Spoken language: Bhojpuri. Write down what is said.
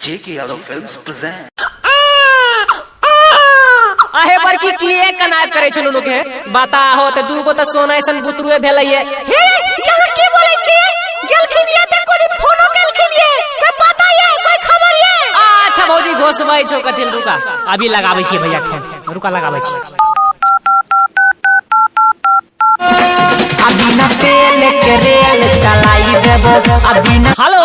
JK Yadav Films present. आहे बरकी किए कनाय करे चलू लोग है बाता हो त दूगो त सोना ऐसन बुतरुए भेलैये हे क्या की बोलै छी गेलखिन ये त कोई फोनो केलखिन ये के पता ये कोई खबर ये अच्छा भौजी घोसबै छौ कथिल रुका अभी लगाबै छी भैया फोन रुका लगाबै छी अभी ना तेल के रेल चलाई देबो अभी ना हेलो